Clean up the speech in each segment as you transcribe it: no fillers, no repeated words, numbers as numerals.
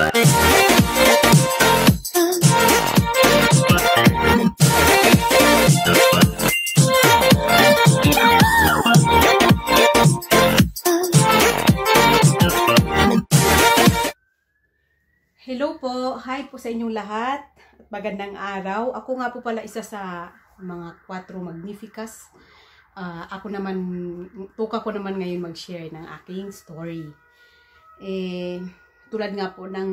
Hello po, hi po sa inyong lahat at magandang araw. Ako nga po pala isa sa mga 4 Magnificas. Tuka ko naman ngayon mag-share ng aking story. Tulad nga po ng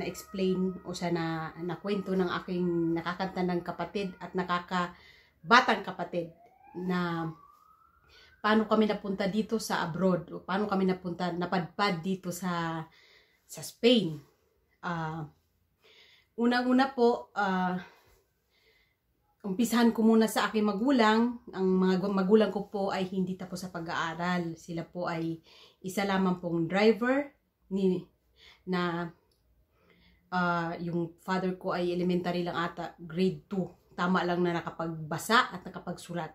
na-explain o sa nakwento ng aking nakakatandang kapatid at nakakabatang kapatid na paano kami napunta dito sa abroad o paano kami napadpad dito sa Spain. Unang-una po, umpisahan ko muna sa aking magulang. Ang mga magulang ko po ay hindi tapos sa pag-aaral. Sila po ay isa lamang pong driver yung father ko ay elementary lang ata, grade 2. Tama lang na nakapagbasa at nakapagsulat.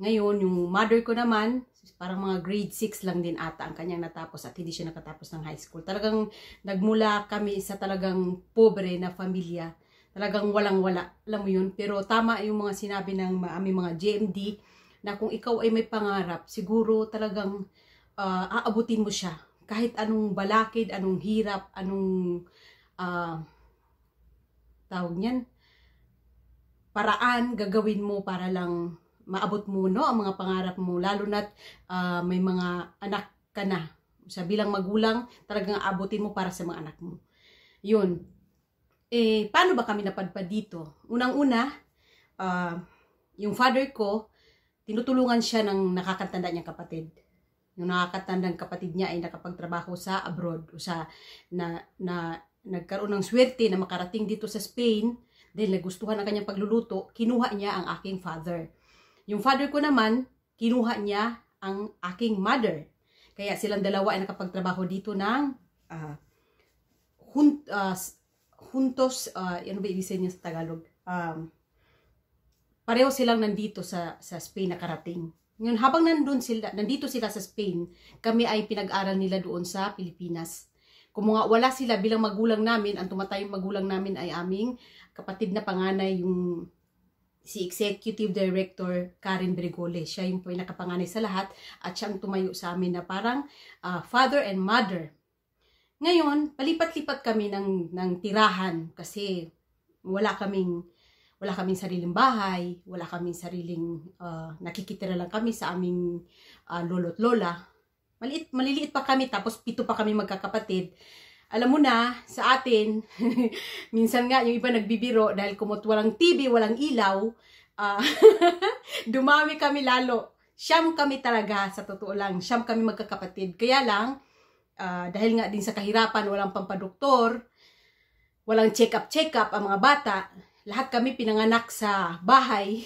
Ngayon, yung mother ko naman, parang mga grade 6 lang din ata ang kanyang natapos at hindi siya nakatapos ng high school. Talagang nagmula kami sa talagang pobre na pamilya. Talagang walang-wala. Alam mo yun? Pero tama yung mga sinabi ng aming mga GMD na kung ikaw ay may pangarap, siguro talagang aabutin mo siya. Kahit anong balakid, anong hirap, anong tawag niyan, paraan gagawin mo para lang maabot mo ang mga pangarap mo, lalo na't may mga anak ka na. Sa bilang magulang, talagang aabutin mo para sa mga anak mo. Yun. Paano ba kami napadpad dito? Unang-una, yung father ko, tinutulungan siya ng nakakatanda niyang kapatid. Yung nakakatandang kapatid niya ay nakapagtrabaho sa abroad o nagkaroon ng swerte na makarating dito sa Spain dahil nagustuhan ang kanyang pagluluto, kinuha niya ang aking father. Yung father ko naman, kinuha niya ang aking mother. Kaya silang dalawa ay nakapagtrabaho dito ng juntos, ano ba ibig sabihin niya sa Tagalog? Pareho silang nandito sa Spain nakarating. Ngayon, habang nandito sila sa Spain, kami ay pinag-aral nila doon sa Pilipinas. Kung wala sila bilang magulang namin, ang tumatayong magulang namin ay aming kapatid na panganay, yung si Executive Director Karen Brigole. Siya yung po nakapanganay sa lahat at siya ang tumayo sa amin na parang father and mother. Ngayon, palipat-lipat kami ng tirahan kasi wala kaming sariling bahay, wala kaming sariling nakikitira lang kami sa aming lolo't lola. Maliliit pa kami, tapos 7 pa kami magkakapatid. Alam mo na, sa atin, minsan nga yung iba nagbibiro dahil kumot walang TV, walang ilaw, dumami kami lalo. Siyam kami talaga, sa totoo lang. Siyam kami magkakapatid. Kaya lang, dahil nga din sa kahirapan, walang pampadoktor, walang check-up ang mga bata, lahat kami pinanganak sa bahay.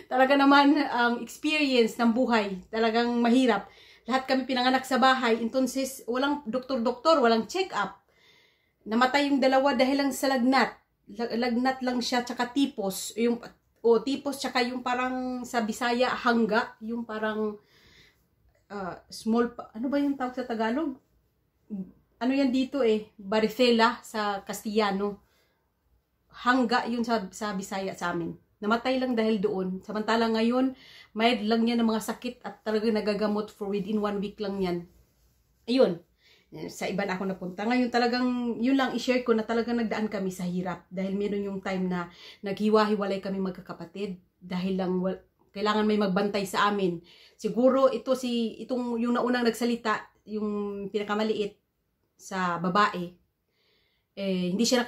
Talaga naman, ang experience ng buhay, talagang mahirap. Lahat kami pinanganak sa bahay, entonces walang doktor-doktor, walang check-up. Namatay yung dalawa dahil lang sa lagnat. Lagnat lang siya, tsaka tipos. Tipos, tsaka yung parang sa Bisaya, hangga. Yung parang ano ba yung tawag sa Tagalog? Ano yan dito varicella sa Castellano. Hangga yun sa Bisaya sa amin. Namatay lang dahil doon. Samantalang ngayon, mild lang yan ng mga sakit at talagang nagagamot for within 1 week lang yan. Ayun. Sa iba na ako napunta. Ngayon talagang, yun lang i-share ko na talagang nagdaan kami sa hirap. Dahil meron yung time na naghiwa-hiwalay kami magkakapatid. Dahil lang kailangan may magbantay sa amin. Siguro itong yung naunang nagsalita, yung pinakamaliit sa babae, hindi siya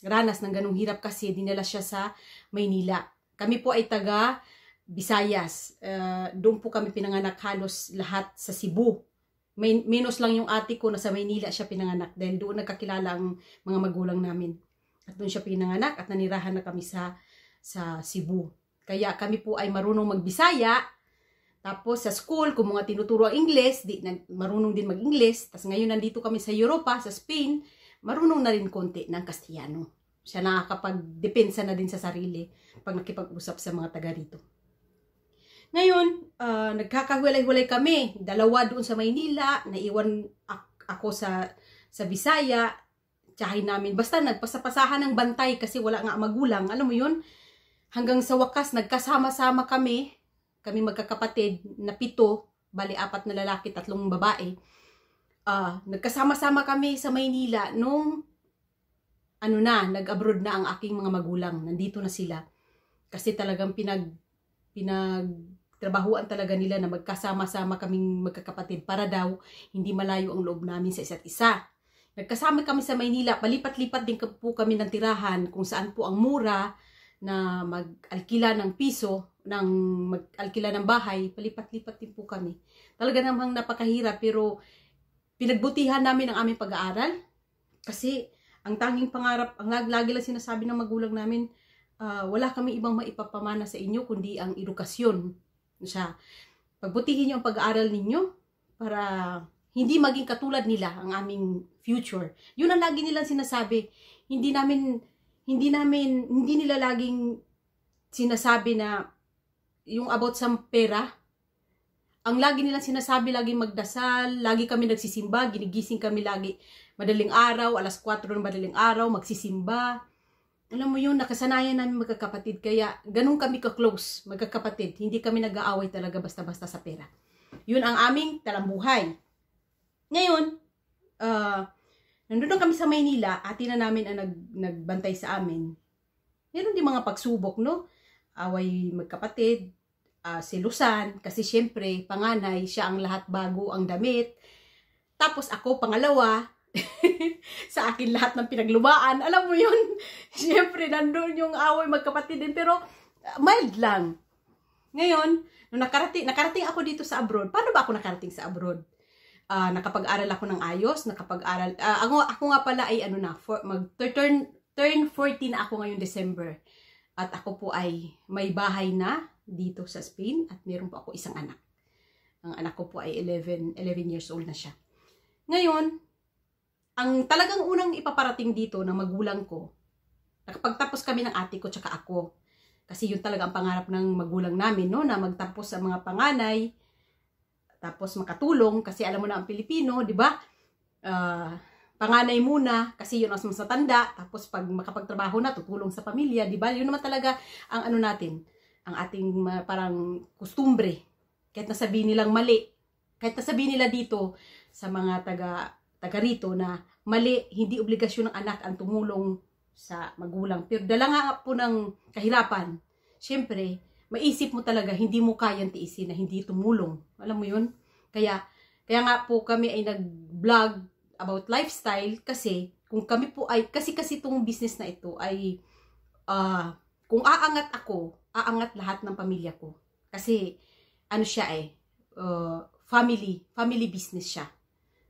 ranas ng ganung hirap kasi dinala siya sa Maynila. Kami po ay taga Visayas. Doon po kami pinanganak halos lahat sa Cebu. Minus lang yung ate ko na sa Maynila siya pinanganak dahil doon nagkakilala ang mga magulang namin. At doon siya pinanganak at nanirahan na kami sa Cebu. Kaya kami po ay marunong magbisaya. Tapos sa school, kung mga tinuturo ang Ingles, marunong din mag-Ingles. Tapos ngayon nandito kami sa Europa, sa Spain, marunong na rin konti ng Castellano. Siya nakakapag-depensa na din sa sarili pag nakipag-usap sa mga taga rito. Ngayon, nagkakahiwalay-hiwalay kami. 2 doon sa Maynila, naiwan ako sa Bisaya, tsahin namin. Basta nagpasapasahan ng bantay kasi wala nga magulang. Alam mo yun? Hanggang sa wakas, nagkasama-sama kami magkakapatid na 7, bali 4 na lalaki, 3 babae. Nagkasama-sama kami sa Maynila nung nag-abroad na ang aking mga magulang. Nandito na sila. Kasi talagang pinagtrabahuan talaga nila na magkasama-sama kaming magkakapatid para daw hindi malayo ang loob namin sa isa't isa. Nagkasama kami sa Maynila, palipat-lipat din po kami ng tirahan kung saan po ang mura na mag-alkila ng piso, mag-alkila ng bahay, palipat-lipat din po kami. Talaga namang napakahirap pero pinagbutihan namin ang aming pag-aaral kasi ang tanging pangarap, ang lagi lang sinasabi ng magulang namin, wala kami ibang maipapamana sa inyo kundi ang edukasyon. Pagbutihin niyo ang pag-aaral ninyo para hindi maging katulad nila ang aming future. Yun ang lagi nilang sinasabi. Hindi nila laging sinasabi na yung about sa pera. Ang lagi nilang sinasabi, laging magdasal, lagi kami nagsisimba, ginigising kami lagi madaling araw, alas 4 ng madaling araw, magsisimba. Alam mo yun, nakasanayan namin magkakapatid, kaya ganun kami ka-close, magkakapatid. Hindi kami nag-aaway talaga basta-basta sa pera. Yun ang aming talambuhay. Ngayon, nandun kami sa Maynila, ati na namin ang nagbantay sa amin. Meron din mga pagsubok, no? Away magkapatid, silusan, kasi syempre, panganay, siya ang lahat bago ang damit. Tapos ako, pangalawa, sa akin lahat ng pinaglumaan. Alam mo yun, syempre, nandun yung away magkapatid din, pero mild lang. Ngayon, nung nakarating ako dito sa abroad, paano ba ako nakarating sa abroad? Nakapag-aral ako ng ayos, nakapag-aral, ako nga pala ay turn 14 na ako ngayong December. At ako po ay may bahay na dito sa Spain at meron po ako isang anak. Ang anak ko po ay 11 years old na siya. Ngayon, ang talagang unang ipaparating dito ng magulang ko, nakapagtapos kami ng ate ko tsaka ako. Kasi yun talaga ang pangarap ng magulang namin, no? Na magtapos sa mga panganay, tapos makatulong, kasi alam mo na ang Pilipino, di ba? Panganay muna, kasi yun ang mas matanda, tapos pag makapagtrabaho na, tutulong sa pamilya, di ba? Yun naman talaga ang ano natin, ang ating parang kustumbre. Kahit nasabihin nilang mali, kahit nasabihin nila dito sa mga taga rito na mali, hindi obligasyon ng anak ang tumulong sa magulang. Pero dala nga po ng kahirapan, syempre, maisip mo talaga, hindi mo kayang tiisin na hindi tumulong. Alam mo yun? Kaya nga po kami ay nag-vlog about lifestyle kasi kung kami po ay, kasi itong business na ito ay, kung aangat ako, aangat lahat ng pamilya ko. Kasi, ano siya family business siya.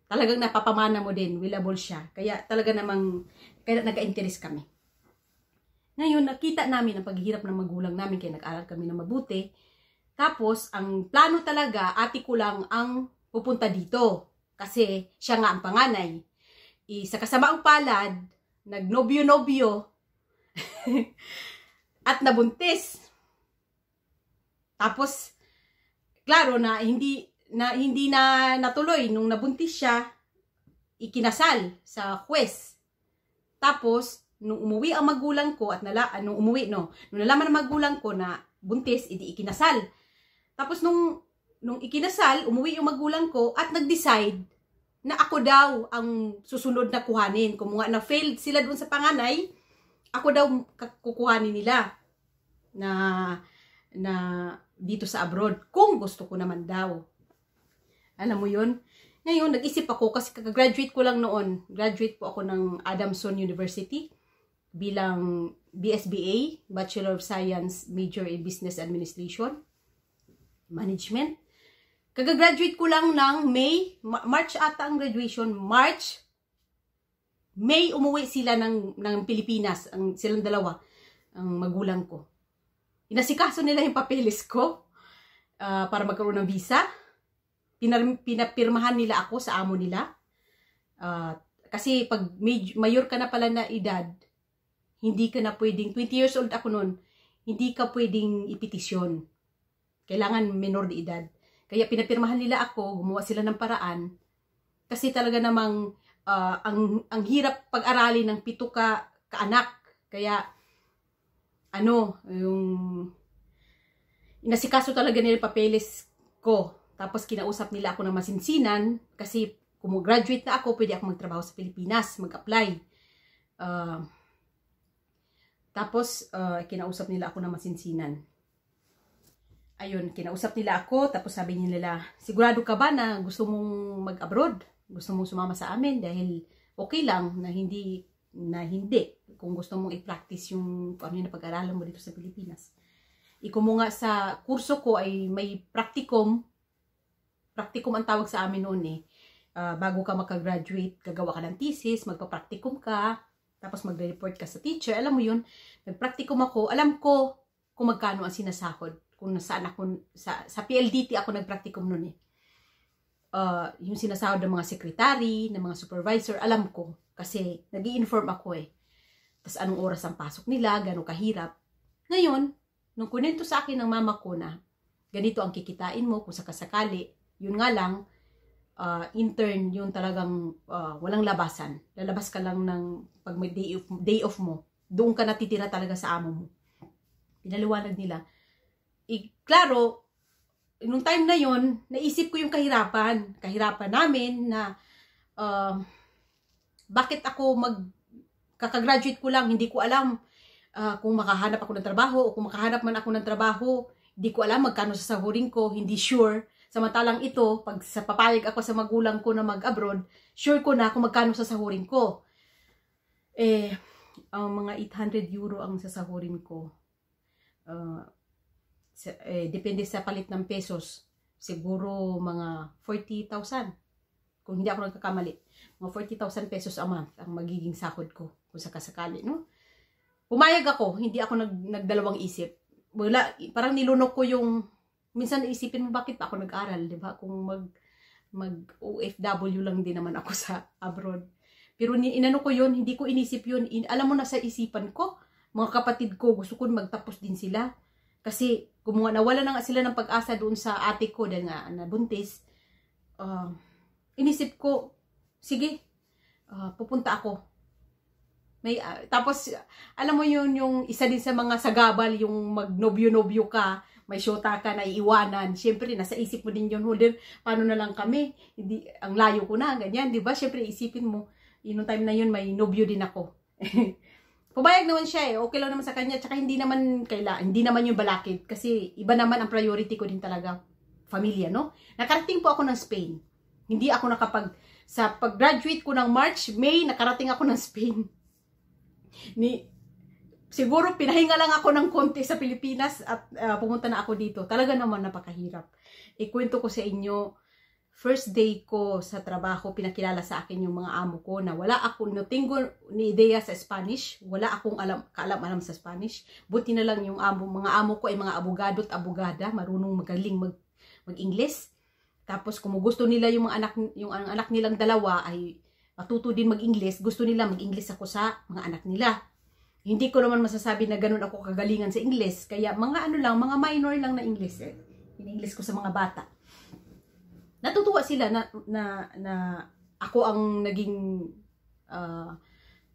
Talagang napapamana mo din, willable siya. Kaya talaga namang, kaya nag-interest kami. Ngayon, nakita namin ang paghihirap ng magulang namin, kaya nag-aral kami na mabuti. Tapos, ang plano talaga, ate ko lang ang pupunta dito. Kasi, siya nga ang panganay. Sa kasamaang palad, nagnobyo-nobyo, at nabuntis. Tapos, klaro na hindi na natuloy. Nung nabuntis siya, ikinasal sa huwes. Tapos, nung umuwi ang magulang ko, nung nalaman ng magulang ko na buntis, ikinasal. Tapos nung ikinasal, umuwi yung magulang ko at nag-decide na ako daw ang susunod na kuhanin. Kung nga na-failed sila doon sa panganay, ako daw kukuhanin nila na dito sa abroad. Kung gusto ko naman daw. Alam mo yun? Ngayon, nag-isip ako kasi kaka-graduate ko lang noon. Graduate po ako ng Adamson University bilang BSBA, Bachelor of Science, Major in Business Administration, Management. Kaka-graduate ko lang ng March ata ang graduation, May umuwi sila ng Pilipinas, silang dalawa, ang magulang ko. Inasikaso nila yung papeles ko para magkaroon ng visa. Pinapirmahan nila ako sa amo nila. Kasi pag mayor ka na pala na edad, hindi ka na pwedeng, 20 years old ako noon, hindi ka pwedeng ipetisyon. Kailangan minor de edad. Kaya pinapirmahan nila ako, gumawa sila ng paraan. Kasi talaga namang ang hirap pag-aralin ng 7 kaanak. Kaya, yung inasikaso talaga nila papeles ko. Tapos kinausap nila ako ng masinsinan kasi kung graduate na ako, pwede ako magtrabaho sa Pilipinas, mag-apply. Tapos, kinausap nila ako ng masinsinan. Ayun, kinausap nila ako, tapos sabi nila, sigurado ka ba na gusto mong mag-abroad? Gusto mong sumama sa amin? Dahil okay lang na hindi. Kung gusto mong i-practice yung ano yung pag-aralan mo dito sa Pilipinas. Kung mo nga sa kurso ko ay may practicum. Practicum ang tawag sa amin noon eh. Bago ka makagraduate, gagawa ka ng thesis, magpa-practicum ka, tapos magre-report ka sa teacher. Alam mo yun, nag-practicum ako, alam ko kung magkano ang sinasahod. Kung nasaan ako, sa PLDT ako nag-practicum noon eh. Yung sinasahod ng mga secretary, ng mga supervisor, alam ko. Kasi nag-i-inform ako eh. Tapos anong oras ang pasok nila, gano'ng kahirap. Ngayon, nung kunento sa akin ng mama ko na ganito ang kikitain mo kung sakasakali, yun nga lang, intern, yun talagang walang labasan. Lalabas ka lang ng pag may day off mo. Doon ka natitira talaga sa amo mo. Pinaliwanag nila. Klaro, nung time na yun, naisip ko yung kahirapan. Kahirapan namin na bakit ako kakagraduate ko lang, hindi ko alam kung makahanap ako ng trabaho o kung makahanap man ako ng trabaho, hindi ko alam magkano sa sahurin ko, hindi sure. Samantalang ito, pag sa papayag ako sa magulang ko na mag-abroad, sure ko na kung magkano sa sahurin ko. Mga 800 euro ang sasahurin ko. Depende sa palit ng pesos. Siguro mga 40,000. Kung hindi ako nagkakamali. Mga 40,000 pesos a month ang magiging sahod ko. Kung sakasakali, no? Pumayag ako, hindi ako nagdalawang isip. Wala, parang nilunok ko yung, minsan isipin mo bakit pa ako nag-aral, di ba? Kung mag-OFW lang din naman ako sa abroad. Pero inano ko yun, hindi ko inisip yun. Alam mo na sa isipan ko, mga kapatid ko, gusto ko magtapos din sila. Kasi kung nawala na nga sila ng pag-asa doon sa ate ko dahil nga nabuntis, inisip ko, sige, pupunta ako. Tapos, alam mo yun, yung isa din sa mga sagabal, yung magnobyo-nobyo ka, may syota ka na iiwanan. Siyempre, nasa isip mo din yun, Holder, paano na lang kami? Hindi, ang layo ko na, ganyan, di ba? Siyempre, isipin mo, yung time na yun, may nobyo din ako. Pumayag naman siya eh, okay lang naman sa kanya, tsaka hindi naman yung balakid, kasi iba naman ang priority ko din talaga, familia, no? Nakarating po ako ng Spain. Hindi ako sa pag-graduate ko ng March, May, nakarating ako ng Spain. Siguro pinahinga lang ako ng konti sa Pilipinas at pumunta na ako dito. Talaga naman napakahirap. Ikwento ko sa inyo, first day ko sa trabaho, pinakilala sa akin yung mga amo ko na wala ako, no tengo ni idea sa Spanish, wala akong kaalam-alam sa Spanish. Buti na lang yung mga amo ko ay mga abogado at abogada, marunong magaling mag-Ingles. Tapos kung gusto nila yung anak nilang dalawa ay matuto din mag-Ingles, gusto nila mag-Ingles ako sa mga anak nila. Hindi ko naman masasabi na ganun ako kagalingan sa Ingles. Kaya mga mga minor lang na Ingles eh. In-Ingles ko sa mga bata. Natutuwa sila na ako ang naging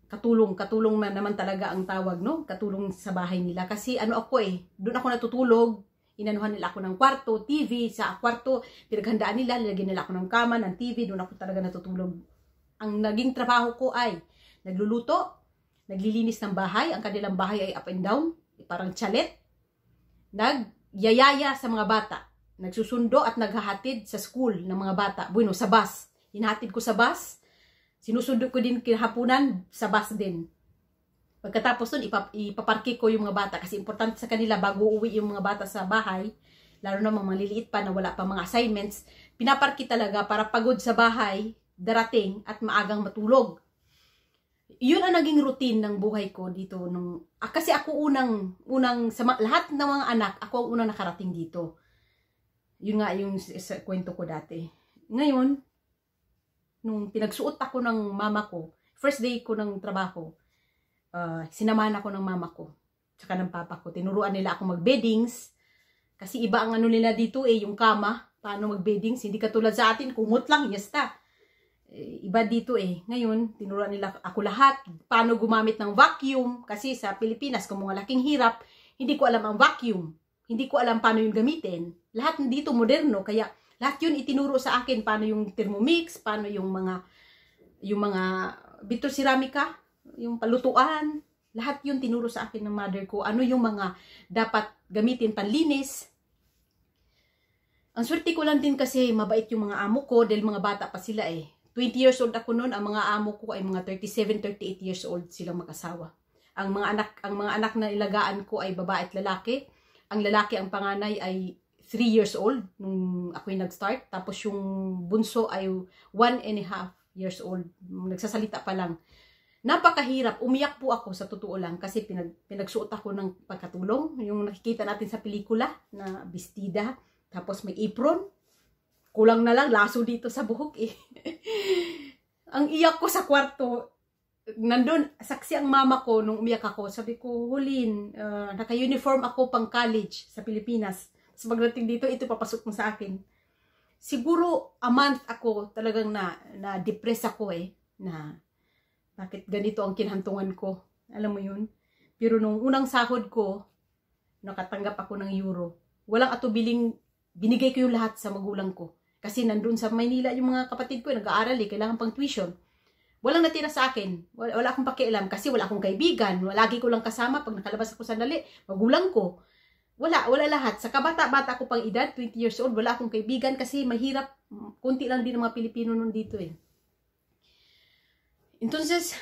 katulong na naman talaga ang tawag, no? Katulong sa bahay nila. Kasi ako doon ako natutulog. Inanuhan nila ako ng kwarto, TV, sa kwarto, pinaghandaan nila, nilagyan nila ako ng kama, ng TV, doon ako talaga natutulog. Ang naging trabaho ko ay nagluluto, naglilinis ng bahay, ang kanilang bahay ay up and down, parang chalet, nagyayaya sa mga bata, nagsusundo at naghahatid sa school ng mga bata, sa bus, hinahatid ko sa bus, sinusundo ko din kinahapunan sa bus din. Pagkatapos nun, ipaparki ko yung mga bata kasi importante sa kanila bago uwi yung mga bata sa bahay, lalo na mga maliliit pa na wala pa mga assignments, pinaparki talaga para pagod sa bahay, darating at maagang matulog. Yun ang naging routine ng buhay ko dito. Kasi ako unang sa lahat ng mga anak, ako ang unang nakarating dito. Yun nga yung sa kwento ko dati. Ngayon, nung pinagsuot ako ng mama ko, first day ko ng trabaho, sinamahan ako ng mama ko, tsaka ng papa ko. Tinuruan nila ako mag-beddings, kasi iba ang nila dito yung kama, paano mag-beddings, hindi katulad sa atin, kumot lang, yasta. Iba dito Ngayon, tinuruan nila ako lahat. Paano gumamit ng vacuum. Kasi sa Pilipinas, kung mga laking hirap, hindi ko alam ang vacuum. Hindi ko alam paano yung gamitin. Lahat dito moderno. Kaya lahat yun itinuro sa akin. Paano yung Thermomix, paano yung mga vitroceramika, yung palutuan. Lahat yun tinuro sa akin ng mother ko. Ano yung mga dapat gamitin panlinis. Ang swerte ko lang din kasi mabait yung mga amo ko dahil mga bata pa sila 20 years old ako noon, ang mga amo ko ay mga 37, 38 years old silang mag-asawa. Ang mga anak na ilagaan ko ay babae at lalaki. Ang lalaki, ang panganay ay 3 years old nung ako'y nag-start. Tapos yung bunso ay 1.5 years old. Nagsasalita pa lang. Napakahirap. Umiyak po ako sa totoo lang kasi pinagsuot ako ng pagkatulong. Yung nakikita natin sa pelikula na bestida. Tapos may apron. Kulang na lang, laso dito sa buhok Ang iyak ko sa kwarto. Nandun, saksi ang mama ko nung umiyak ako. Sabi ko, Hulin, naka-uniform ako pang college sa Pilipinas. So pagdating dito, ito papasok mo sa akin. Siguro, a month ako, talagang na-depress ako na bakit ganito ang kinhantungan ko. Alam mo yun? Pero nung unang sahod ko, nakatanggap ako ng euro. Walang atubiling, binigay ko yung lahat sa magulang ko. Kasi nandun sa Maynila yung mga kapatid ko, nag-aaral kailangan pang tuition. Walang natira sa akin. Wala akong pakialam kasi wala akong kaibigan. Lagi ko lang kasama pag nakalabas ako sandali. Magulang ko. Wala lahat. Sa kabata-bata ko pang edad, 20 years old, wala akong kaibigan kasi mahirap. Kunti lang din ang mga Pilipino nun dito Entonces,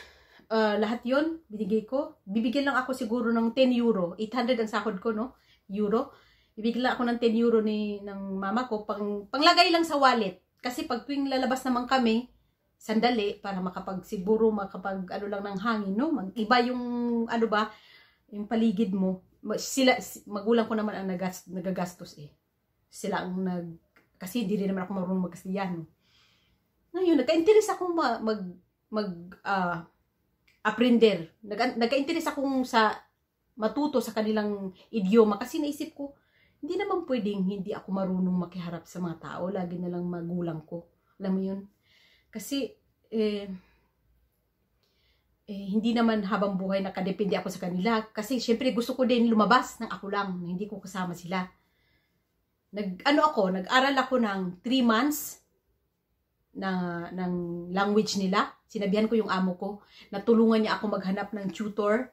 lahat yon binigay ko. Bibigyan lang ako siguro ng 10 euro. 800 ang sahod ko, no? Euro. Bibigyan lang ako ng 10 euro ng mama ko panglagay lang sa wallet. Kasi pag tuwing lalabas naman kami, sandali, para ano lang ng hangin, no? Iba yung, yung paligid mo. Magulang ko naman ang nagagastos Sila ang kasi hindi rin naman ako marunong mag-Kastiyano. Ngayon, nagka-interest akong aprender. Nagka-interest akong matuto sa kanilang idioma kasi naisip ko, hindi naman pwedeng hindi ako marunong makiharap sa mga tao. Lagi na lang magulang ko. Alam mo yun? Kasi, hindi naman habang buhay nakadepende ako sa kanila. Kasi, syempre, gusto ko din lumabas ng ako lang. Hindi ko kasama sila. Nag-aral ako ng 3 months ng language nila. Sinabihan ko yung amo ko. Natulungan niya ako maghanap ng tutor.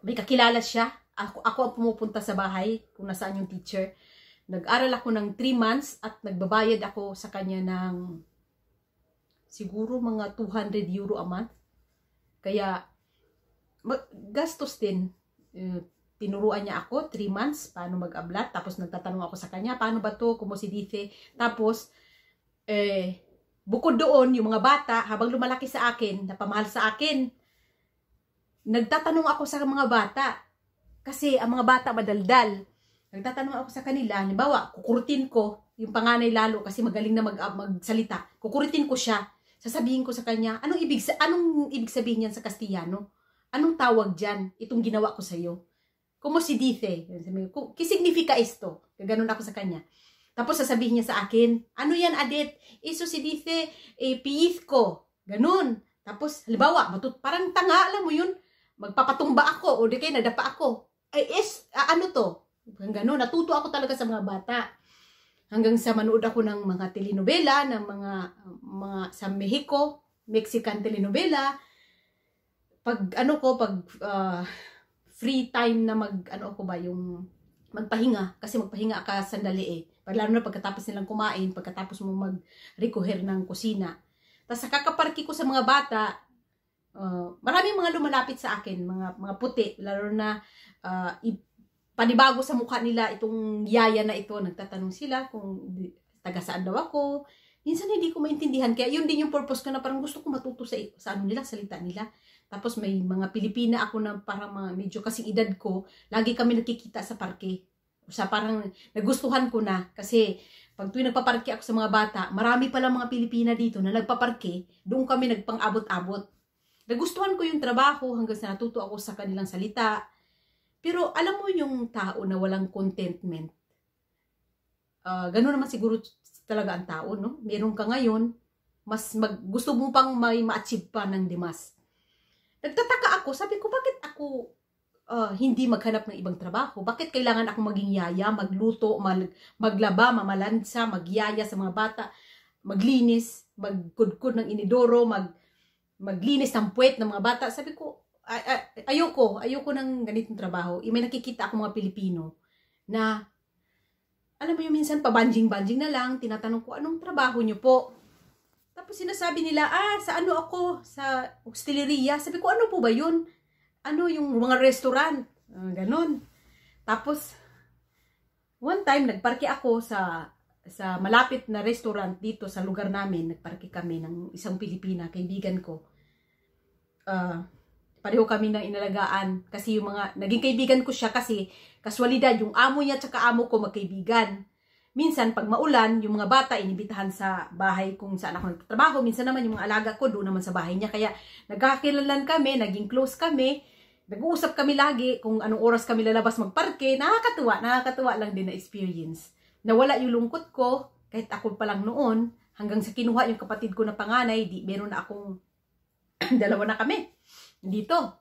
May kakilala siya. Ako ang pumupunta sa bahay kung nasaan yung teacher. Nag-aral ako ng 3 months at nagbabayad ako sa kanya ng siguro mga 200 euro a month. Kaya gastos din. Tinuruan niya ako 3 months paano mag-ablat. Tapos nagtatanong ako sa kanya, paano ba to? Como si dice? Tapos, bukod doon, yung mga bata, habang lumalaki sa akin, napamahal sa akin, nagtatanong ako sa mga bata. Kasi ang mga bata madaldal. Nagtatanong ako sa kanila, halimbawa, kukurutin ko, yung panganay lalo kasi magaling na magsalita. Kukurutin ko siya. Sasabihin ko sa kanya, anong ibig sabihin yan sa Kastiyano? Anong tawag dyan? Itong ginawa ko sa iyo. Como si dice? ¿Qué significa esto? Ganoon ako sa kanya. Tapos sasabihin niya sa akin, ano yan, Adet? Eso si dice, piyizko. Ganun. Tapos, halimbawa, parang tanga, alam mo yun, magpapatumba ako o di kayo nadapa ako. Ano to? Hanggang gano'n, natuto ako talaga sa mga bata. Hanggang sa manood ako ng mga telenovela, ng mga sa Mexico, Mexican telenovela. Pag free time na yung magpahinga, kasi magpahinga ka sandali Lalo na pagkatapos nilang kumain, pagkatapos mo mag-recoher ng kusina. Tapos sa kakaparki ko sa mga bata, maraming mga lumalapit sa akin, mga puti, lalo na panibago sa mukha nila itong yaya na ito. Nagtatanong sila kung taga saan daw ako. Minsan hindi ko maintindihan. Kaya yun din yung purpose ko na parang gusto ko matuto sa ano nila, salita nila. Tapos may mga Pilipina ako na parang medyo kasing edad ko. Lagi kami nakikita sa parke. Parang nagustuhan ko na. Kasi pag tuwing nagpaparke ako sa mga bata, marami pala mga Pilipina dito na nagpaparke. Doon kami nagpang-abot-abot. Nagustuhan ko yung trabaho hanggang sa natuto ako sa kanilang salita. Pero alam mo yung tao na walang contentment. Gano'n naman siguro talaga ang tao, no? Meron ka ngayon, gusto mo pang may ma-achieve pa ng Dimas. Nagtataka ako, sabi ko, bakit ako hindi maghanap ng ibang trabaho? Bakit kailangan ako maging yaya, magluto, maglaba, mamalansa, magyaya sa mga bata, maglinis, magkudkod ng inidoro, maglinis ng puwet ng mga bata? Sabi ko, ayoko ng ganitong trabaho. May nakikita ako mga Pilipino na, alam mo yung minsan pabanjing-banjing na lang, tinatanong ko, anong trabaho nyo po? Tapos sinasabi nila, sa ano ako, sa hosteleria. Sabi ko, ano po ba yun? Ano yung mga restaurant? Ganon. Tapos, one time, nagparke ako sa malapit na restaurant dito sa lugar namin. Nagparke kami ng isang Pilipina, kaibigan ko. Pareho kami ng inalagaan. Kasi yung naging kaibigan ko siya kasi, kaswalidad, yung amo niya at amo ko magkaibigan. Minsan, pag maulan, yung mga bata inibitahan sa bahay kung saan ako nagtatrabaho. Minsan naman yung mga alaga ko doon naman sa bahay niya. Kaya nagkakakilalan kami, naging close kami. Nag-uusap kami lagi kung anong oras kami lalabas magparke. Nakakatuwa lang din na experience. Nawala yung lungkot ko, kahit ako pa lang noon, hanggang sa kinuha yung kapatid ko na panganay, meron na akong dalawa na kami. Dito.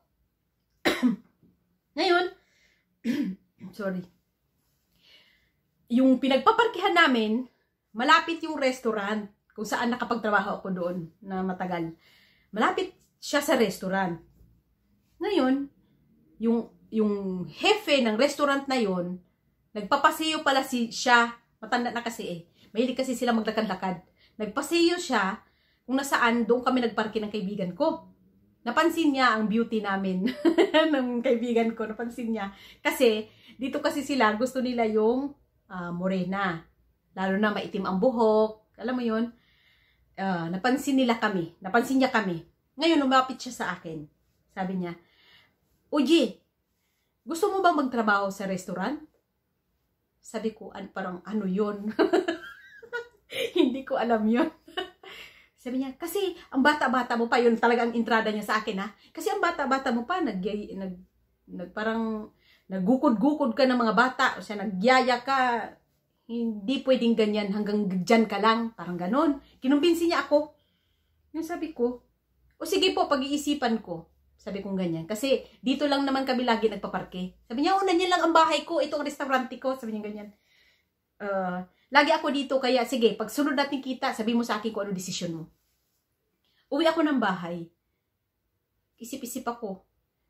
Ngayon, sorry. Yung pinagpaparkihan namin, malapit yung restaurant kung saan nakapagtrabaho ako doon na matagal. Malapit siya sa restaurant. Ngayon, yung hefe ng restaurant na yon, nagpapasiyo pala siya, matanda na kasi mahilig kasi sila maglakad-lakad. Nagpasiyo siya kung nasaan doon kami nagparke ng kaibigan ko. Napansin niya ang beauty namin ng kaibigan ko, napansin niya. Kasi, dito kasi sila, gusto nila yung morena. Lalo na maitim ang buhok. Alam mo yun? Napansin niya kami. Ngayon, lumapit siya sa akin. Sabi niya, Uji, gusto mo bang magtrabaho sa restaurant? Sabi ko, parang ano yun? Hindi ko alam yun. Sabi niya, kasi ang bata-bata mo pa, yun talagang entrada niya sa akin, ha? Kasi ang bata-bata mo pa, parang naggukod-gukod ka ng mga bata, o siya nagyaya ka, hindi pwedeng ganyan, hanggang dyan ka lang, parang ganon. Kinumbinsi niya ako. Yung sabi ko, o sige po, pag-iisipan ko. Sabi kong ganyan. Kasi dito lang naman kami lagi nagpaparke. Sabi niya, una niya lang ang bahay ko, itong restaurante ko. Sabi niya ganyan. Lagi ako dito, kaya sige, pag sunod natin kita, sabi mo sa akin kung ano desisyon mo. Uwi ako ng bahay. Isip-isip ako.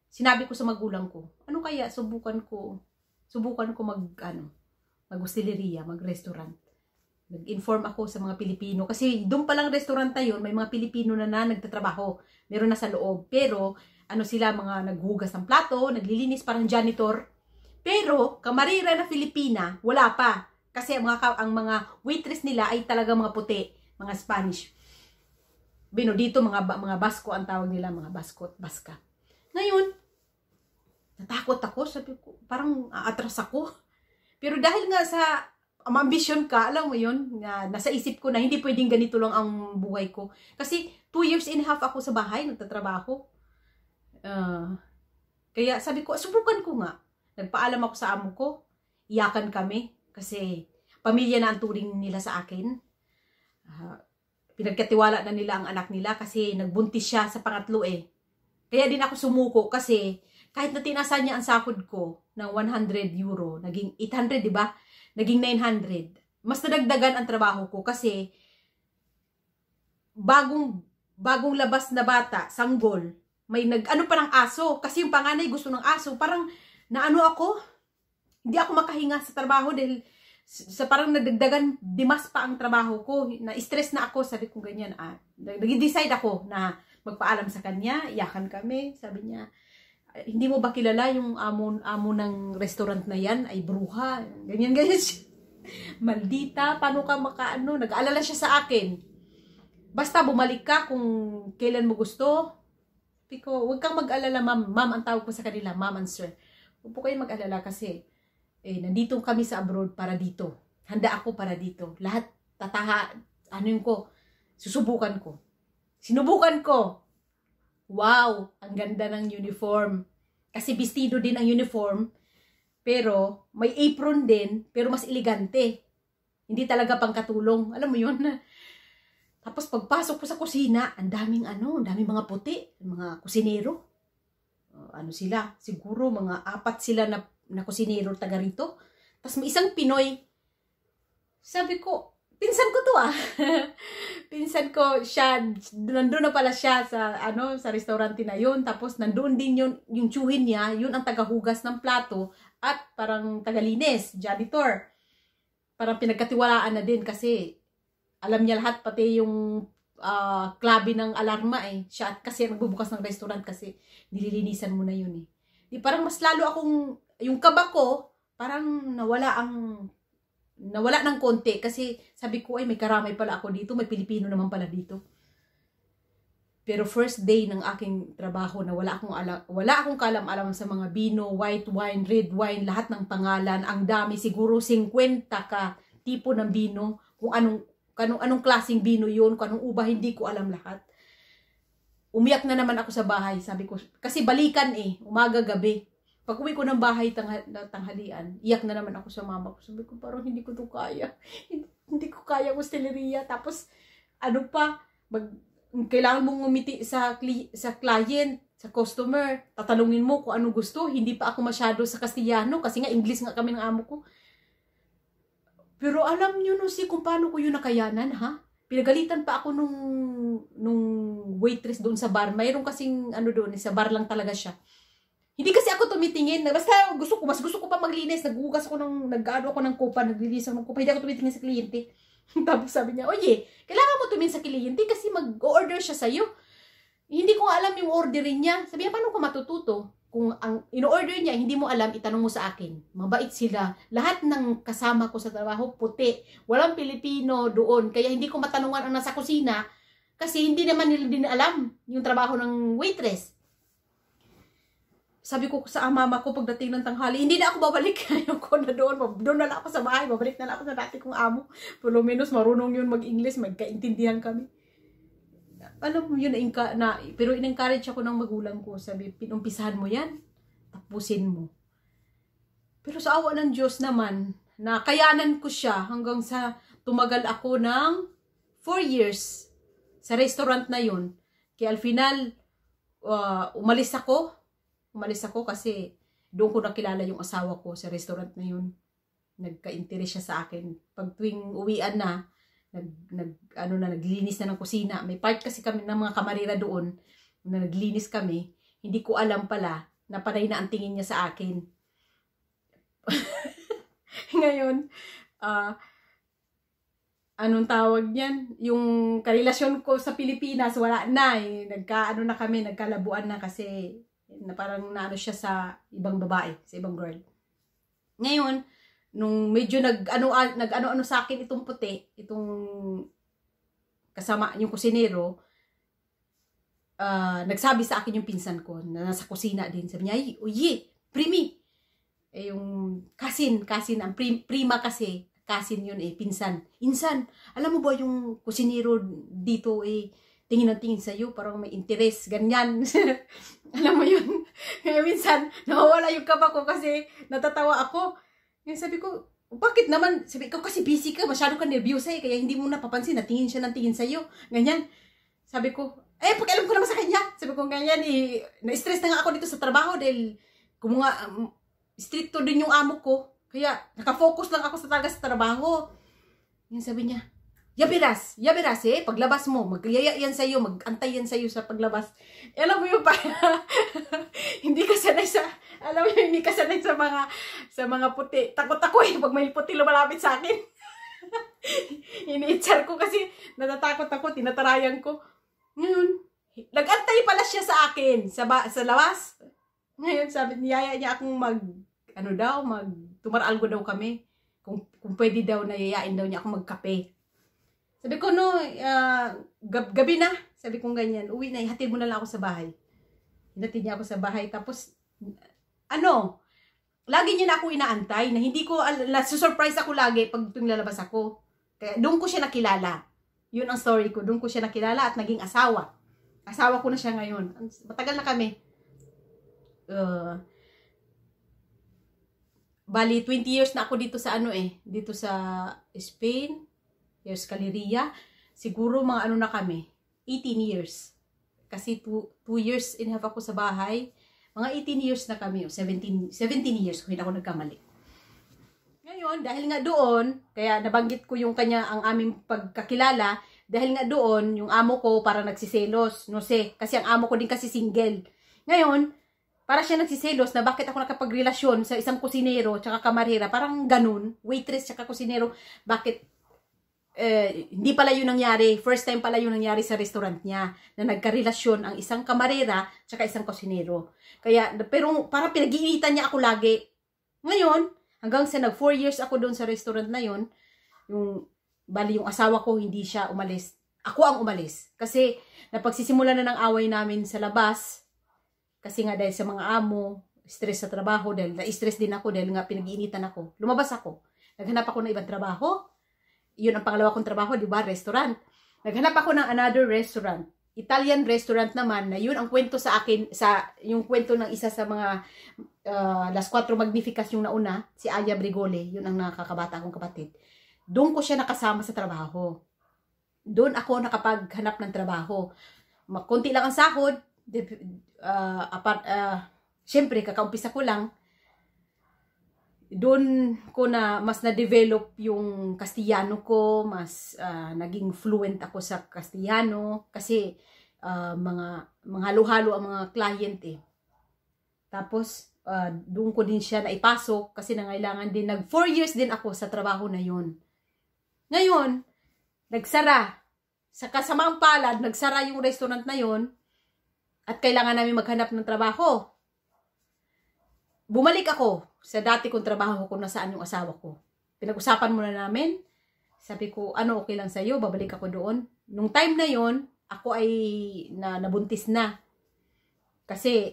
Sinabi ko sa magulang ko, ano kaya subukan ko mag-hosteleria, mag-restaurant. Nag-inform ako sa mga Pilipino kasi doon pa lang restaurant na yun, may mga Pilipino na nagtatrabaho. Meron na sa loob. Pero sila mga naghugas ng plato, naglilinis, parang janitor. Pero kamarera na Filipina, wala pa. Kasi ang mga waitress nila ay talaga mga puti, mga Spanish. Dito mga Basko ang tawag nila, mga Baska. Ngayon, natakot ako, sabi ko, parang aatras ako. Pero dahil nga sa ambisyon ka, alam mo yun, nasa isip ko na hindi pwedeng ganito lang ang buhay ko. Kasi 2.5 years ako sa bahay, nagtatrabaho. Kaya sabi ko, subukan ko nga. Nagpaalam ako sa amo ko, iyakan kami, kasi pamilya na ang turing nila sa akin. Pinagkatiwala na nila ang anak nila kasi nagbuntis siya sa pangatlo Kaya din ako sumuko kasi kahit na tinasan niya ang sahod ko ng 100 euro, naging 800, di ba? Naging 900. Mas nadagdagan ang trabaho ko kasi bagong labas na bata, sanggol, may pa ng aso. Kasi yung panganay gusto ng aso. Parang ako, hindi ako makahinga sa trabaho dahil parang nadagdagan, dimas pa ang trabaho ko. Na-stress na ako, sabi ko ganyan. Nag-decide ako na magpaalam sa kanya, iyakan kami. Sabi niya, hindi mo ba kilala yung amo ng restaurant na yan ay bruha? Ganyan siya. Maldita, paano ka nag-aalala siya sa akin. Basta bumalik ka kung kailan mo gusto. Sabi ko, huwag kang mag-alala, ma'am. Ma'am ang tawag ko sa kanila, ma'am and sir. Huwag po kayong mag-alala kasi nandito kami sa abroad para dito. Handa ako para dito. Lahat susubukan ko. Sinubukan ko. Wow, ang ganda ng uniform. Kasi vestido din ang uniform, pero may apron din, pero mas elegante. Hindi talaga pangkatulong. Alam mo yun? Tapos pagpasok ko sa kusina, ang daming mga puti, mga kusinero. Ano sila? Siguro mga 4 sila na kusinero taga rito. Tapos may isang Pinoy. Sabi ko, pinsan ko to ah. Pinsan ko siya, nandun na pala siya sa sa restaurant na yun. Tapos nandun din yung tsuhin niya, yun ang tagahugas ng plato at parang tagalinis, janitor. Parang pinagkatiwalaan na din kasi alam niya lahat, pati yung klabe ng alarma eh. Siya kasi nagbubukas ng restaurant kasi nililinisan mo na yun eh. Di parang mas lalo akong, yung kaba ko, parang nawala ng konti kasi sabi ko ay may karamay pala ako dito, may Pilipino naman pala dito. Pero first day ng aking trabaho na wala akong kalam-alam sa mga bino, white wine, red wine, lahat ng pangalan, ang dami, siguro 50 ka tipo ng bino, kung anong klaseng bino yun, kung anong uba, hindi ko alam lahat. Umiyak na naman ako sa bahay, sabi ko, kasi balikan eh, umaga gabi. Pag uwi ko ng bahay tanghalian, iyak na naman ako sa mama ko. Sabi ko, parang hindi ko to kaya. Hindi ko kaya hosteleria. Tapos, kailangan mong ngumiti sa client, sa customer. Tatanungin mo kung ano gusto. Hindi pa ako masyado sa Kastiyano kasi nga English nga kami ng amo ko. Pero alam nyo kung paano ko yun nakayanan, ha? Pinagalitan pa ako nung waitress doon sa bar. Mayroon kasing doon, sa bar lang talaga siya. Hindi kasi ako tumitingin. Basta mas gusto ko pa maglinis. Naghugas ako nag-ano ako ng kupa, naglilinis ako ng kupa. Hindi ako tumitingin sa kliyente. Tapos sabi niya, oye, kailangan mo tumingin sa kliyente kasi mag-order siya sa'yo. Hindi ko alam yung orderin niya. Sabi niya, paano ko matututo? Kung ang in-order niya, hindi mo alam, itanong mo sa akin. Mabait sila. Lahat ng kasama ko sa trabaho, puti. Walang Pilipino doon. Kaya hindi ko matanungan ang nasa kusina kasi hindi naman nila din alam yung trabaho ng waitress. Sabi ko sa mama ko pagdating ng tanghali, hindi na ako babalik. Ayoko na doon. Doon na lang ako sa bahay. Babalik na lang ako sa dati kong amo. Pero menos marunong yun mag-English. Magkaintindihan kami. Alam mo yun, pero in-encourage ako ng magulang ko. Sabi, pinumpisahan mo yan. Tapusin mo. Pero sa awa ng Diyos naman, nakayanan ko siya hanggang sa tumagal ako ng 4 years sa restaurant na yun. Kaya al final, umalis ako kasi doon ko nakilala yung asawa ko sa restaurant na yun. Nagka-interest siya sa akin. Pag tuwing uwian na, naglinis na ng kusina. May part kasi kami ng mga kamarera doon na naglinis kami. Hindi ko alam pala na panay na ang tingin niya sa akin. Ngayon, anong tawag niyan? Yung karelasyon ko sa Pilipinas, wala na eh. Nagkalabuan na kasi na parang naano siya sa ibang babae, sa ibang girl. Ngayon, nung medyo nag-ano sa akin itong puti, itong kasama yung kusinero, nagsabi sa akin yung pinsan ko na nasa kusina din. Sabi niya, oye, primi. Yung cousin, ang prima kasi, cousin yun pinsan. Insan, alam mo ba yung kusinero dito tingin ng tingin sa'yo, parang may interest, ganyan. Alam mo yun? Kaya minsan, nawawala yung kaba ko kasi natatawa ako. Yung sabi ko, bakit naman? Sabi ko, kasi busy ka, masyado ka nervyosa kaya hindi mo napapansin, natingin siya ng tingin sa'yo. Ganyan. Sabi ko, pag alam ko naman sa kanya. Sabi ko, ganyan, na-stress na nga ako dito sa trabaho dahil stricto din yung amo ko. Kaya, nakafocus lang ako sa trabaho. Yung sabi niya, yabiras, paglabas mo, magyaya yan sa'yo, mag-antay yan sa'yo sa paglabas. Alam mo yung hindi ka sanay sa mga puti. Takot ako pag may puti lumalapit sa akin. Ini-HR ko kasi natatakot ako, tinatarayan ko. Ngayon, nag-antay pala siya sa akin, sa labas. Ngayon, sabi, niyaya niya akong tumaralgo daw kami. Kung pwede daw, nayayain daw niya akong magkape. Sabi ko, gabi na. Sabi ko ganyan, uwi na, ihatid mo na lang ako sa bahay. Hinatid niya ako sa bahay. Tapos, lagi niya na ako inaantay, na hindi ko, nasusurprise ako lagi pag lalabas ako. Kaya, doon ko siya nakilala. Yun ang story ko. Doon ko siya nakilala at naging asawa. Asawa ko na siya ngayon. Matagal na kami. Bali, 20 years na ako dito sa dito sa Spain. Here's Caleria. siguro mga ano na kami, 18 years. Kasi 2 years and a half ako sa bahay. Mga 18 years na kami, o 17 years kung hindi ako nagkamali. Ngayon, dahil nga doon, kaya nabanggit ko yung ang aming pagkakilala, dahil nga doon, yung amo ko para nagsiselos, no sé, kasi ang amo ko din kasi single. Ngayon, para siya nagsiselos na bakit ako nakapagrelasyon sa isang kusinero tsaka kamarera, parang ganun, waitress tsaka kusinero, bakit hindi pala yun nangyari, first time pala yun nangyari sa restaurant niya, na nagkarelasyon ang isang kamarera tsaka isang kusinero. Kaya, pero parang pinag-iinitan niya ako lagi. Ngayon, hanggang sa 4 years ako doon sa restaurant na yun, bali yung asawa ko hindi siya umalis. Ako ang umalis. Kasi napagsisimula na ng away namin sa labas. Kasi nga dahil sa mga amo, stress sa trabaho, dahil na-stress din ako, dahil nga pinag-iinitan ako. Lumabas ako. Naghanap ako ng ibang trabaho. Yun ang pangalawa kong trabaho, di ba? Restaurant. Naghanap ako ng another restaurant. Italian restaurant naman, na yun ang kwento sa akin, yung kwento ng isa sa mga Las Cuatro Magnificas yung nauna, si Aya Brigole, yun ang nakakabata kong kapatid. Doon ko siya nakasama sa trabaho. Doon ako nakapaghanap ng trabaho. Kunti lang ang sahod. Siyempre, kakaumpisa ko lang. Doon ko na mas na-develop yung Kastiyano ko, mas naging fluent ako sa Kastiyano kasi mga halo-halo ang mga client eh. Tapos doon ko din siya naipasok kasi nangailangan din, 4 years din ako sa trabaho na yun. Ngayon, nagsara. Sa kasamaang palad, nagsara yung restaurant na yun at kailangan namin maghanap ng trabaho. Bumalik ako sa dati kong trabaho kung nasaan yung asawa ko. Pinag-usapan muna namin. Sabi ko, ano okay lang sa'yo? Babalik ako doon. Nung time na yon, ako ay nabuntis na. Kasi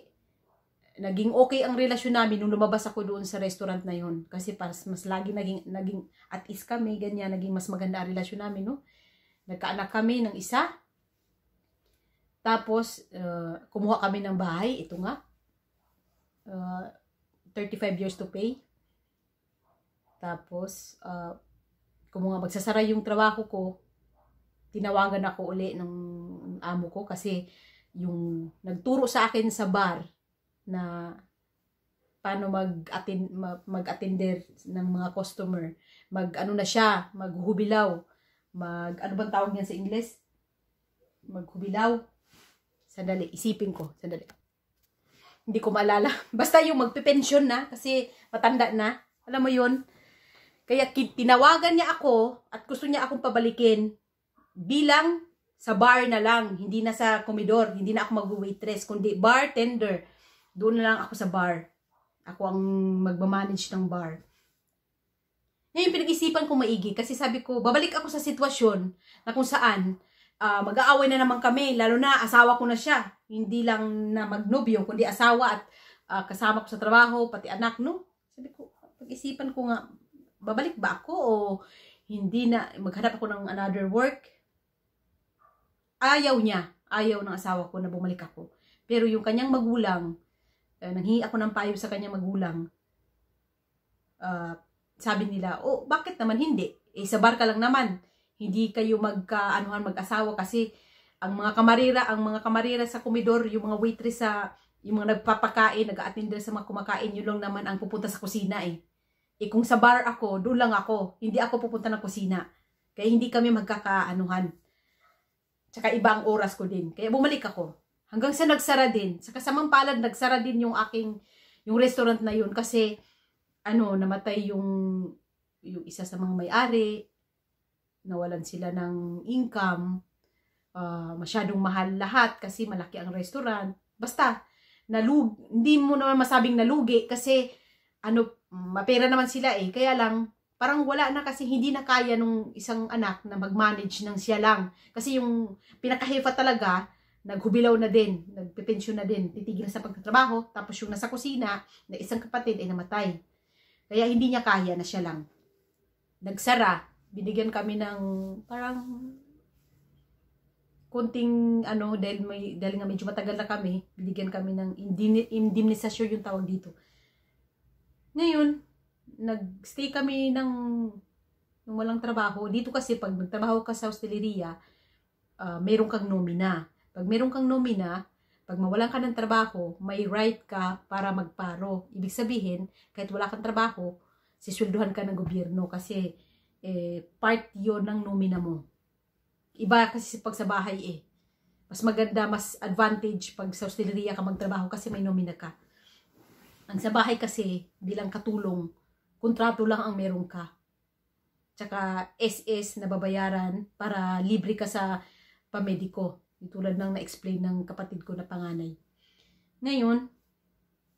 naging okay ang relasyon namin nung lumabas ako doon sa restaurant na yon. Kasi mas lagi naging at ease kami, ganyan, naging mas maganda ang relasyon namin, no? Nagkaanak kami ng isa. Tapos, kumuha kami ng bahay. Ito nga. 35 years to pay. Tapos, kung mga magsasara yung trabaho ko, tinawagan ako uli ng amo ko kasi yung nagturo sa akin sa bar na paano mag-attender ng mga customer. Ano na siya, maghubilaw. Ano bang tawag niyan sa English? Maghubilaw. Sandali, isipin ko. Sandali. Hindi ko maalala. Basta yung magpipensyon na kasi matanda na. Alam mo yun? Kaya tinawagan niya ako at gusto niya akong pabalikin bilang sa bar na lang. Hindi na sa komedor. Hindi na ako mag-waitress. Kundi bartender. Doon na lang ako sa bar. Ako ang magmamanage ng bar. Ngayon pinag-isipan ko maigi kasi sabi ko, babalik ako sa sitwasyon na kung saan mag-aaway na naman kami, lalo na asawa ko na siya. Hindi lang na magnobyo, kundi asawa at kasama ko sa trabaho, pati anak, no? Sabi ko, pag-isipan ko nga, babalik ba ako o hindi na, maghanap ako ng another work? Ayaw niya, ayaw ng asawa ko na bumalik ako. Pero yung kanyang magulang, nanghingi ako ng payo sa kanyang magulang, sabi nila, oh, bakit naman hindi? Eh, sa bar ka lang naman. Hindi kayo mag-asawa kasi ang mga kamarera sa komedor, yung mga waitress yung mga nagpapakain, nag-a-attend sa mga kumakain, yun lang naman ang pupunta sa kusina eh. Eh kung sa bar ako, doon lang ako. Hindi ako pupunta ng kusina. Kaya hindi kami magkakaanuhan. Tsaka iba ang oras ko din. Kaya bumalik ako. Hanggang sa nagsara din. Sa kasamang palad, nagsara din yung restaurant na yun kasi namatay yung isa sa mga may-ari, nawalan sila ng income, masyadong mahal lahat kasi malaki ang restaurant. Basta, hindi mo naman masabing nalugi kasi mapera naman sila eh. Kaya lang, parang wala na kasi hindi na kaya nung isang anak na mag-manage ng siya lang. Kasi yung pinakahefa talaga, naghubilaw na din, nagpipensyon na din, titigil na sa pagtatrabaho, tapos yung nasa kusina, na isang kapatid ay namatay. Kaya hindi niya kaya na siya lang. Nagsara, binigyan kami ng parang kunting dahil nga medyo matagal na kami, binigyan kami ng indemnisasyon yung tawag dito. Ngayon, nagstay kami ng walang trabaho. Dito kasi pag nagtrabaho ka sa hosteleria, mayroon kang nomina. Pag mayroon kang nomina, pag mawalan ka ng trabaho, may right ka para magparo. Ibig sabihin, kahit wala kang trabaho, sisweldohan ka ng gobyerno kasi part yon ng nomina mo. Iba kasi pag sa bahay Mas maganda, mas advantage pag sa hosteleria ka magtrabaho kasi may nomina ka. Ang sa bahay kasi, bilang katulong, kontrato lang ang meron ka. Tsaka SS na babayaran para libre ka sa pamediko. Tulad ng na-explain ng kapatid ko na panganay. Ngayon,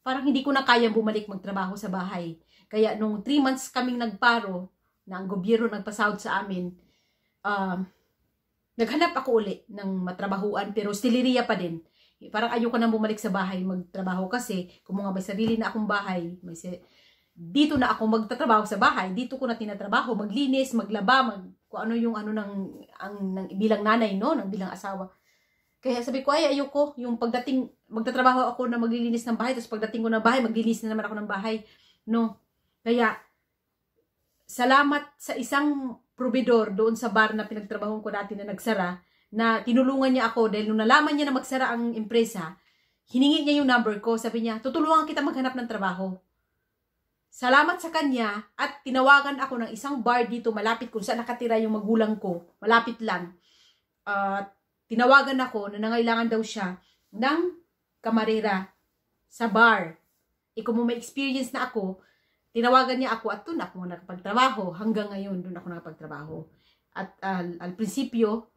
parang hindi ko na kaya bumalik magtrabaho sa bahay. Kaya nung 3 months kaming nagparo, na ang gobyerno nagpasahod sa amin, naghanap ako uli ng matrabahuan, pero hosteleria pa din. Parang ayoko na bumalik sa bahay magtrabaho kasi kung mga may sarili na akong bahay, dito na ako magtatrabaho sa bahay, dito ko na tinatrabaho, maglinis, maglaba, kung ano yung ng bilang nanay, no, ng bilang asawa. Kaya sabi ko, ayoko, yung pagdating, magtatrabaho ako na maglilinis ng bahay, tapos pagdating ko ng bahay, maglinis na naman ako ng bahay. No. Kaya, salamat sa isang providor doon sa bar na pinagtrabahoan ko dati na nagsara, na tinulungan niya ako dahil nung nalaman niya na magsara ang empresa, hiningi niya yung number ko, sabi niya, tutulungan kita maghanap ng trabaho. Salamat sa kanya at tinawagan ako ng isang bar dito malapit kung saan nakatira yung magulang ko, malapit lang. Tinawagan ako na nangailangan daw siya ng kamarera sa bar. Kung may experience na ako, tinawagan niya ako at doon ako nakapagtrabaho. Hanggang ngayon, doon ako nakapagtrabaho. At al prinsipyo,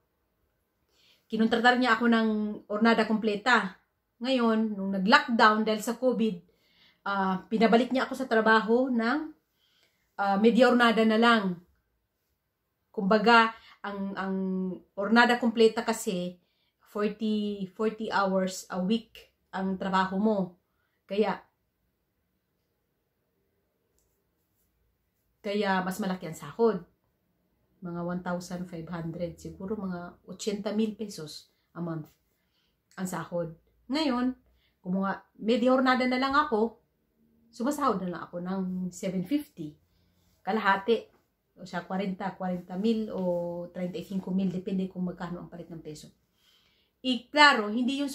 kinontratar niya ako ng ornada kompleta. Ngayon, nung nag-lockdown dahil sa COVID, pinabalik niya ako sa trabaho ng media ornada na lang. Kumbaga, ang ornada kompleta kasi 40 hours a week ang trabaho mo. Kaya mas malaki ang sahod. Mga 1,500, siguro mga 80,000 pesos a month ang sahod. Ngayon, kung mga media jornada na lang ako, sumasahod na lang ako ng 750. Kalahati. O siya 40,000 o 35,000, depende kung magkano ang palit ng peso. Klaro, hindi yun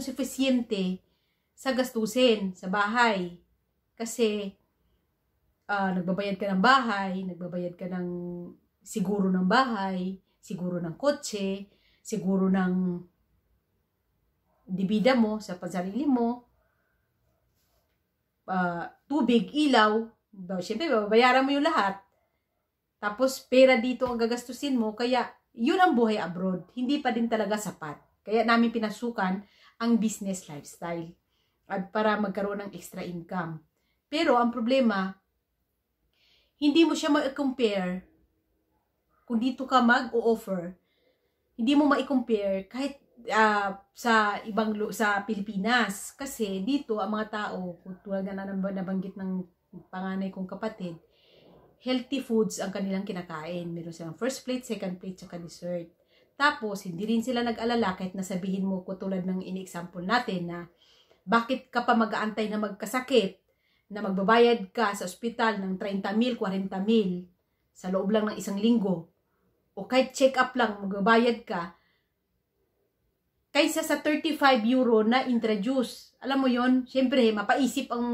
sufficiente sa gastusin sa bahay. Kasi nagbabayad ka ng bahay, nagbabayad ka ng siguro ng bahay, siguro ng kotse, siguro ng dibida mo sa pansarili mo, tubig, ilaw, siyempre babayaran mo yung lahat. Tapos pera dito ang gagastusin mo, kaya yun ang buhay abroad. Hindi pa din talaga sapat. Kaya namin pinasukan ang business lifestyle at para magkaroon ng extra income. Pero ang problema, hindi mo siya ma-compare kung dito ka mag-o-offer. Hindi mo ma-compare kahit sa Pilipinas. Kasi dito ang mga tao, tulad na nabanggit ng panganay kong kapatid, healthy foods ang kanilang kinakain. Meron silang first plate, second plate, saka dessert. Tapos, hindi rin sila nag-alala kahit nasabihin mo ko tulad ng in-example natin na bakit ka pa mag-aantay na magkasakit, na magbabayad ka sa ospital ng 30,000, 40,000 sa loob lang ng 1 linggo. O kahit check-up lang, magbabayad ka, kaysa sa 35 euro na introduce. Alam mo yon, siyempre, mapaisip ang,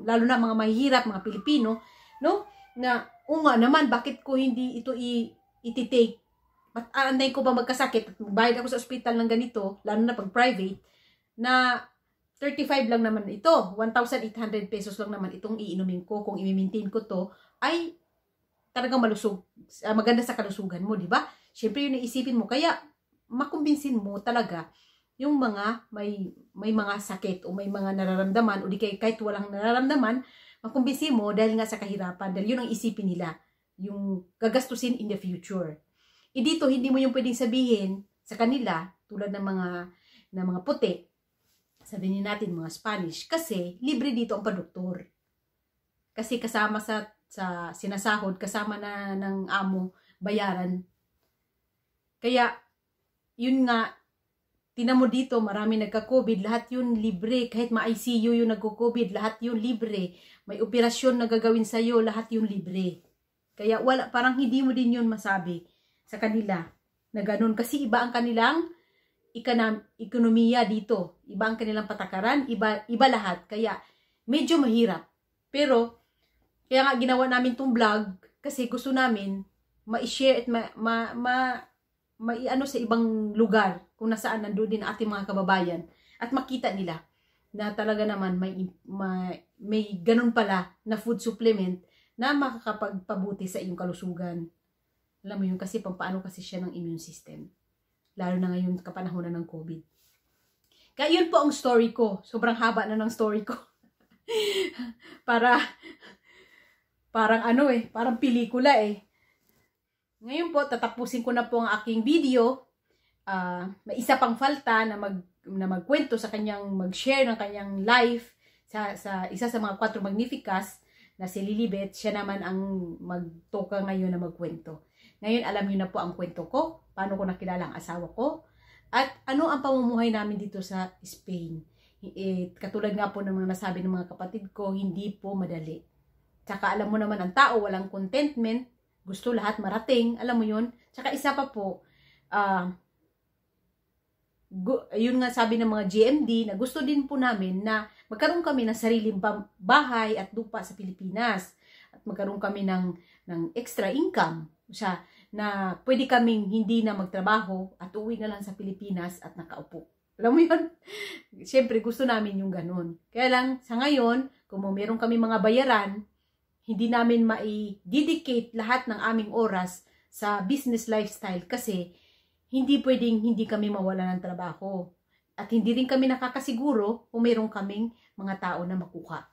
lalo na mga mahihirap, mga Pilipino, no? Na, nga naman, bakit ko hindi ito iti-take? Ba't aanday ko ba magkasakit at magbayad ako sa ospital ng ganito, lalo na pag private, na 35 lang naman ito, 1,800 pesos lang naman itong iinumin ko, kung i-maintain ko to, ay talagang malusog, maganda sa kalusugan mo, di ba? Siyempre yun naisipin mo, kaya makumbinsin mo talaga yung mga may mga sakit o may mga nararamdaman o di kahit walang nararamdaman, makumbinsin mo dahil nga sa kahirapan, dahil yun ang isipin nila, yung gagastusin in the future. Dito, hindi mo yung pwedeng sabihin sa kanila, tulad ng mga puti, sabihin natin mga Spanish, kasi libre dito ang padoktor. Kasi kasama sa sinasahod, kasama na ng amo, bayaran. Kaya, yun nga, tinan mo dito, marami nagka-COVID, lahat yun libre. Kahit ma-ICU yung nagko-COVID, lahat yun libre. May operasyon na gagawin sa'yo, lahat yun libre. Kaya parang hindi mo din yun masabi sa kanila na ganun. Kasi iba ang kanilang ekonomiya dito. Iba ang kanilang patakaran, iba lahat. Kaya medyo mahirap. Pero, kaya nga ginawa namin tong vlog kasi gusto namin ma-share at ma-iano sa ibang lugar kung nasaan nandoon din ating mga kababayan at makita nila na talaga naman may ganun pala na food supplement na makakapagpabuti sa iyong kalusugan. Alam mo yun, kasi pampaano kasi siya ng immune system. Lalo na ngayon kapanahonan ng COVID. Kaya yun po ang story ko. Sobrang haba na ng story ko. Parang pelikula eh. Ngayon po, tatapusin ko na po ang aking video. May isa pang falta na magkwento sa kanyang, mag-share ng kanyang life sa isa sa mga 4 Magnificas na si Lilibet. Siya naman ang magtoka ngayon na magkwento. Ngayon, alam niyo na po ang kwento ko, paano ko nakilala ang asawa ko, at ano ang pamumuhay namin dito sa Spain. Katulad nga po ng mga nasabi ng mga kapatid ko, hindi po madali. Tsaka alam mo naman ang tao, walang contentment, gusto lahat marating, alam mo yun. Tsaka isa pa po, yun nga sabi ng mga GMD, na gusto din po namin na magkaroon kami ng sariling bahay at lupa sa Pilipinas. At magkaroon kami ng extra income. Siya, na pwede kaming hindi na magtrabaho at uwi na lang sa Pilipinas at nakaupo. Alam mo yun? Siyempre, gusto namin yung ganun. Kaya lang, sa ngayon, kung meron kami mga bayaran, hindi namin ma-dedicate lahat ng aming oras sa business lifestyle kasi hindi pwedeng hindi kami mawala ng trabaho. At hindi rin kami nakakasiguro kung meron kaming mga tao na makuha.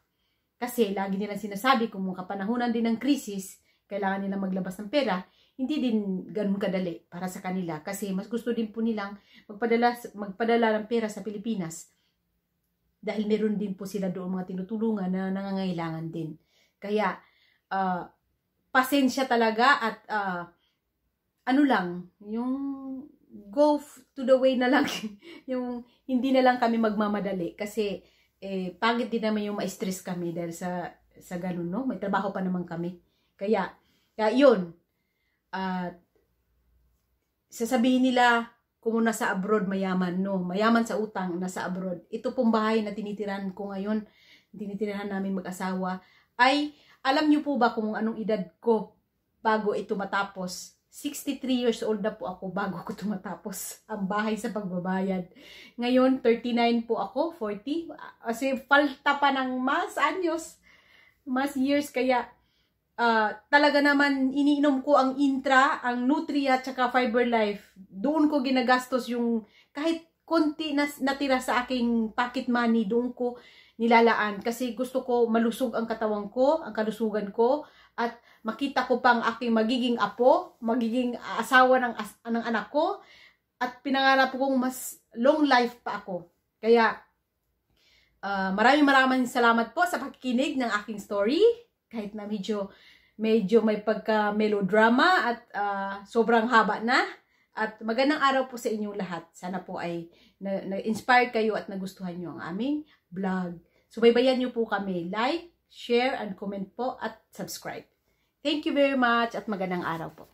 Kasi lagi nilang sinasabi kung mga kapanahunan din ng krisis, kailangan nila maglabas ng pera, hindi din ganun kadali para sa kanila. Kasi mas gusto din po nilang magpadala ng pera sa Pilipinas. Dahil meron din po sila doon mga tinutulungan na nangangailangan din. Kaya, pasensya talaga at yung go to the way na lang. Yung hindi na lang kami magmamadali. Kasi, pangit din naman yung ma-stress kami dahil sa ganun, no? May trabaho pa naman kami. Kaya yun. Sasabihin nila, kung nasa abroad mayaman, no? Mayaman sa utang, nasa abroad. Ito pong bahay na tinitirahan ko ngayon, tinitirahan namin mag-asawa, ay, alam niyo po ba kung anong edad ko bago ito matapos? 63 years old na po ako bago ko ito matapos ang bahay sa pagbabayad. Ngayon, 39 po ako, 40. Kasi falta pa ng mas years, kaya talaga naman iniinom ko ang Intra, ang Nutria, tsaka Fiber Life. Doon ko ginagastos yung kahit konti na natira sa aking pocket money, doon ko nilalaan. Kasi gusto ko malusog ang katawan ko, ang kalusugan ko, at makita ko pang aking magiging apo, magiging asawa ng anak ko, at pinangarap kong mas long life pa ako. Kaya, maraming salamat po sa pakikinig ng aking story. Kahit na medyo may pagka-melodrama at sobrang haba na. At magandang araw po sa inyong lahat. Sana po ay na-inspire kayo at nagustuhan nyo ang aming vlog. Subaybayan nyo po kami. Like, share, and comment po at subscribe. Thank you very much at magandang araw po.